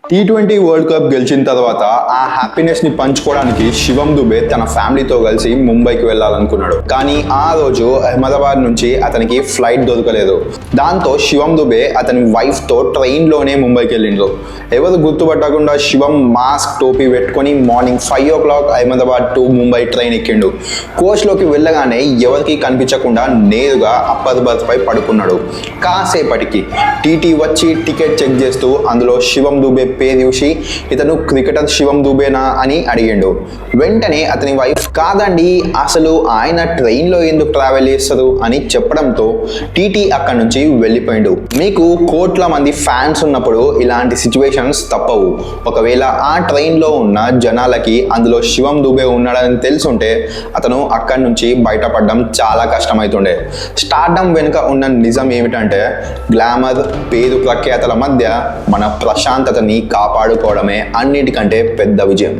T20 world cup గెలిచిన తర్వాత ఆ హ్యాపీనెస్ ని పంచుకోవడానికి శివం దుబే తన ఫ్యామిలీతో కలిసి ముంబైకి వెళ్ళాలనుకున్నాడు. కానీ ఆ రోజు అహ్మదాబాద్ నుంచి అతనికి ఫ్లైట్ దొరకలేదు. దాంతో శివం దుబే అతని వైఫ్ తో ట్రైన్ లోనే ముంబైకి వెళ్ళిండు. ఎవరు గుర్తుపట్టకుండా శివం మాస్క్ టోపీ పెట్టుకొని morning 5 o'clock Ahmedabad to Mumbai train ఎక్కిండు. కోచ్ లోకి వెళ్ళగానే ఎవరికి కనిపించకుండా నేరుగా అప్పర్ బర్త్ పై పడుకున్నాడు. కాసేపటికి టీటీ వచ్చి టికెట్ చెక్ చేస్తూ అందులో శివం దుబే పేరు చూసి ఇతను క్రికెటర్ శివం దుబేనా అని అడిగిండు. వెంటనే అతని వైఫ్ కాదండి, అసలు ఆయన ట్రైన్ లో ఎందుకు ట్రావెల్ చేస్తారు అని చెప్పడంతో టీటీ అక్కడి నుంచి వెళ్ళిపోయిండు. మీకు కోట్ల మంది ఫ్యాన్స్ ఉన్నప్పుడు ఇలాంటి సిచ్యువేషన్స్ తప్పవు. ఒకవేళ ఆ ట్రైన్ లో ఉన్న జనాలకి అందులో శివం దుబే ఉన్నాడని తెలుసుంటే అతను అక్కడి నుంచి బయటపడడం చాలా కష్టమవుతుండే. స్టార్డమ్ వెనుక ఉన్న నిజం ఏమిటంటే గ్లామర్, పేరు ప్రఖ్యాతల మధ్య మన ప్రశాంతతని కాపాడుకోవడమే అన్నిటికంటే పెద్ద విజయం.